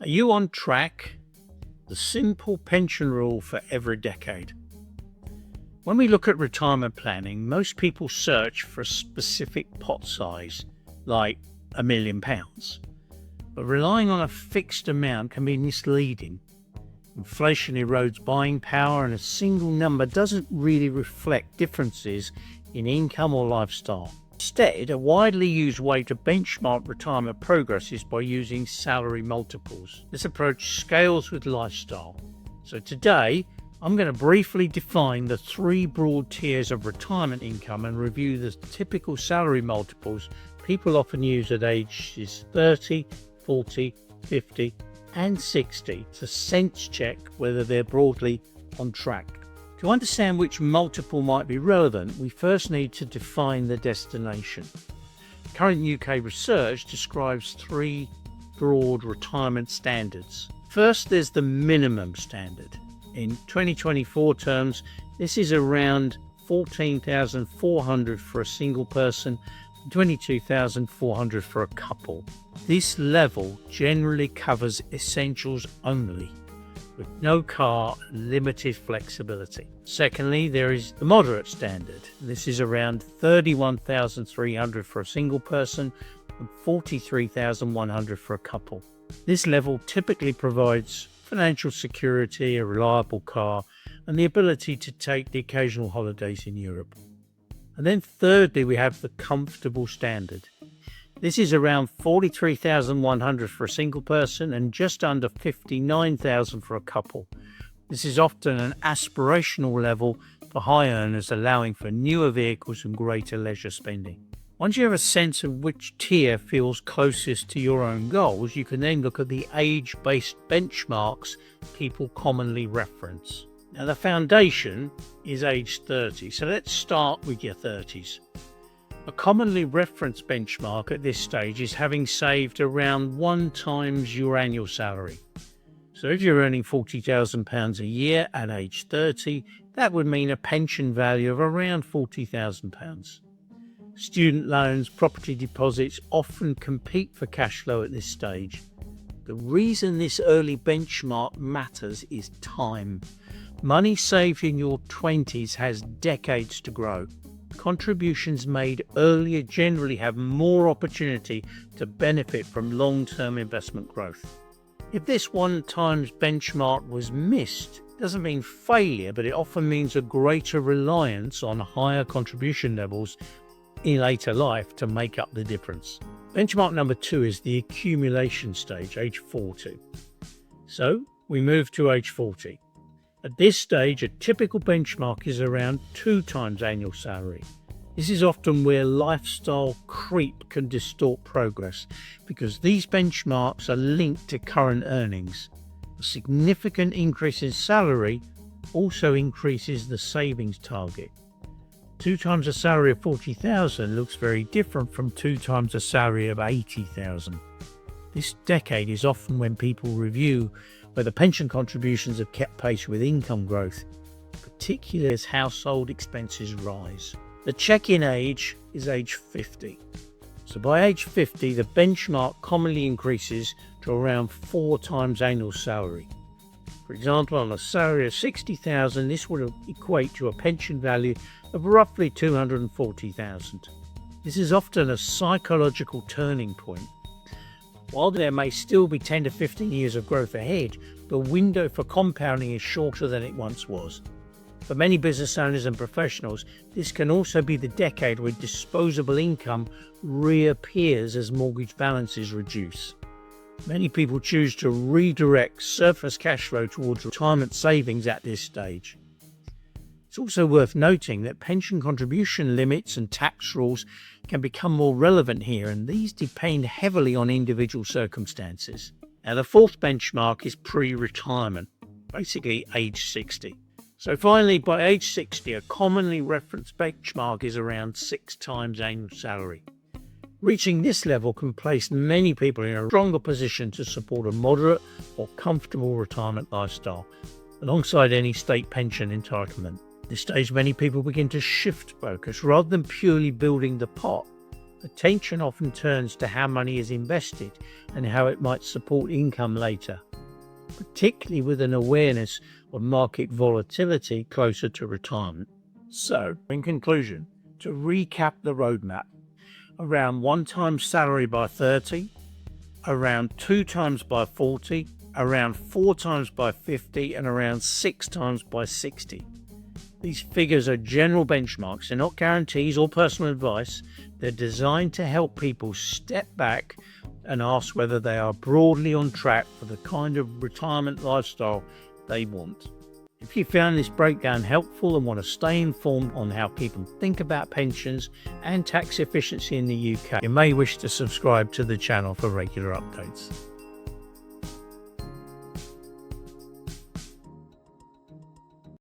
Are you on track? The simple pension rule for every decade. When we look at retirement planning, most people search for a specific pot size, like £1 million. But relying on a fixed amount can be misleading. Inflation erodes buying power, and a single number doesn't really reflect differences in income or lifestyle. Instead, a widely used way to benchmark retirement progress is by using salary multiples. This approach scales with lifestyle. So today, I'm going to briefly define the three broad tiers of retirement income and review the typical salary multiples people often use at ages 30, 40, 50, and 60 to sense check whether they're broadly on track. To understand which multiple might be relevant, we first need to define the destination. Current UK research describes three broad retirement standards. First, there's the minimum standard. In 2024 terms, this is around $14,400 for a single person and $22,400 for a couple. This level generally covers essentials only, with no car and limited flexibility. Secondly, there is the moderate standard. This is around $31,300 for a single person and $43,100 for a couple. This level typically provides financial security, a reliable car, and the ability to take the occasional holidays in Europe. And then thirdly, we have the comfortable standard. This is around $43,100 for a single person and just under $59,000 for a couple. This is often an aspirational level for high earners, allowing for newer vehicles and greater leisure spending. Once you have a sense of which tier feels closest to your own goals, you can then look at the age-based benchmarks people commonly reference. Now, the foundation is age 30, so let's start with your 30s. A commonly referenced benchmark at this stage is having saved around 1 times your annual salary. So if you're earning £40,000 a year at age 30, that would mean a pension value of around £40,000. Student loans, property deposits often compete for cash flow at this stage. The reason this early benchmark matters is time. Money saved in your 20s has decades to grow. Contributions made earlier generally have more opportunity to benefit from long-term investment growth. If this 1 times benchmark was missed, it doesn't mean failure, but it often means a greater reliance on higher contribution levels in later life to make up the difference. Benchmark number 2 is the accumulation stage, age 40. So we move to age 40. At this stage, a typical benchmark is around 2 times annual salary. This is often where lifestyle creep can distort progress, because these benchmarks are linked to current earnings. A significant increase in salary also increases the savings target. 2 times a salary of $40,000 looks very different from 2 times a salary of $80,000. This decade is often when people review whether pension contributions have kept pace with income growth, particularly as household expenses rise. The check-in age is age 50. So by age 50, the benchmark commonly increases to around 4 times annual salary. For example, on a salary of $60,000, this would equate to a pension value of roughly $240,000. This is often a psychological turning point. While there may still be 10 to 15 years of growth ahead, the window for compounding is shorter than it once was. For many business owners and professionals, this can also be the decade where disposable income reappears as mortgage balances reduce. Many people choose to redirect surplus cash flow towards retirement savings at this stage. It's also worth noting that pension contribution limits and tax rules can become more relevant here, and these depend heavily on individual circumstances. Now, the fourth benchmark is pre-retirement, basically age 60. So finally, by age 60, a commonly referenced benchmark is around 6 times annual salary. Reaching this level can place many people in a stronger position to support a moderate or comfortable retirement lifestyle, alongside any state pension entitlement. At this stage, many people begin to shift focus. Rather than purely building the pot, attention often turns to how money is invested and how it might support income later, particularly with an awareness of market volatility closer to retirement. So, in conclusion, to recap the roadmap, around 1 times salary by 30, around 2 times by 40, around 4 times by 50, and around 6 times by 60. These figures are general benchmarks. They're not guarantees or personal advice. They're designed to help people step back and ask whether they are broadly on track for the kind of retirement lifestyle they want. If you found this breakdown helpful and want to stay informed on how people think about pensions and tax efficiency in the UK, you may wish to subscribe to the channel for regular updates.